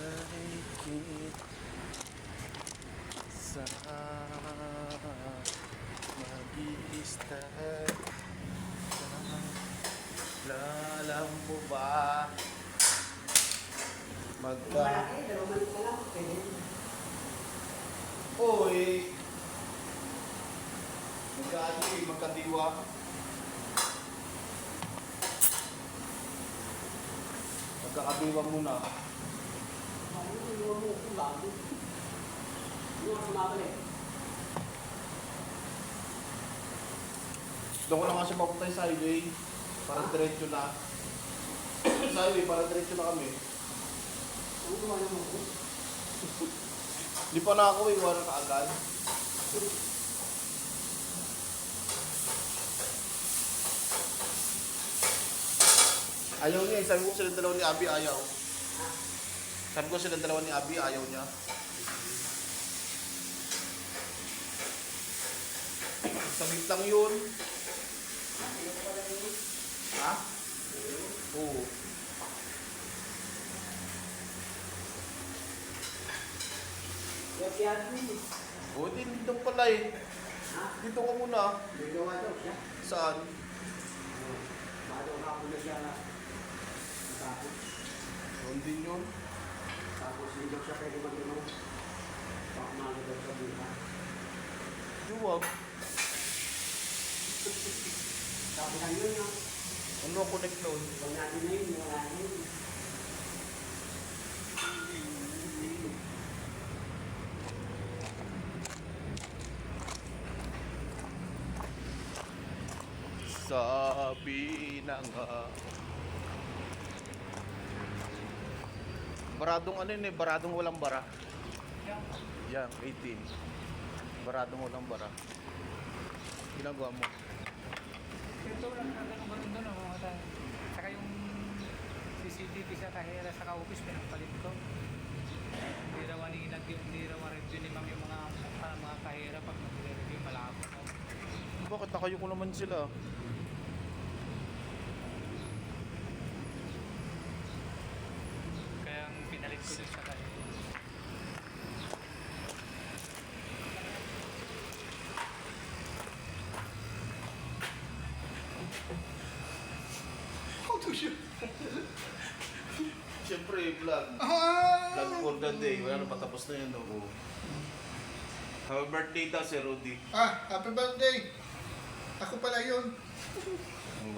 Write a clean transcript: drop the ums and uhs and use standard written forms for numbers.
mahigit sa mag-i-stay. Alam mo ba Malaki, 2 maliit na lang. Pwede. Oy! Magkadiwa. Magkakadiwa muna. Ano, iwan mo kung bago. Iwan mo mabalik. Doon ko na nga siya mapunta sa highway. Para diretso na. Sa highway, para diretso na kami. Ano gawa naman ko? Di pa na ako iwan ka agad. Ayaw niya eh. Sabi ko silang dalawa ni Abby ayaw. Sabi ko silang dalawa ni Abby ayaw niya. Sabit lang yun. Ha? Oo. Yat-yat mo. O, dito pala eh. Ha? Dito ka muna. May gawa daw siya. Saan? Bago ka ako na siya natapos. Doon din yun. Tapos hindi daw siya pwede mag-inom. Pakmano daw sa buha. Huwag. Tapos lang yun, no? Ano ang connect nun? Huwag natin na yun, wala na yun. Sabi na nga. Baradong ano yun eh, baradong walang bara. Yan, 18. Baradong walang bara. Ginagawa mo. Ito lang ang ganun doon, mga tayo. Saka yung CCTV sa kahira sa ka-office, pinapalit ko. Hindi raw review ni ma'am yung mga kahira pag mag-review, malabo ko. Bakit nakayo ko naman sila? Kaya ang pinalit ko doon sa kahira. How to shoot? Siyempre, vlog. Vlog for the day. Wala na, patapos na yan. No? Happy birthday daw si Rudy. Happy birthday! Ako pala yun. Ang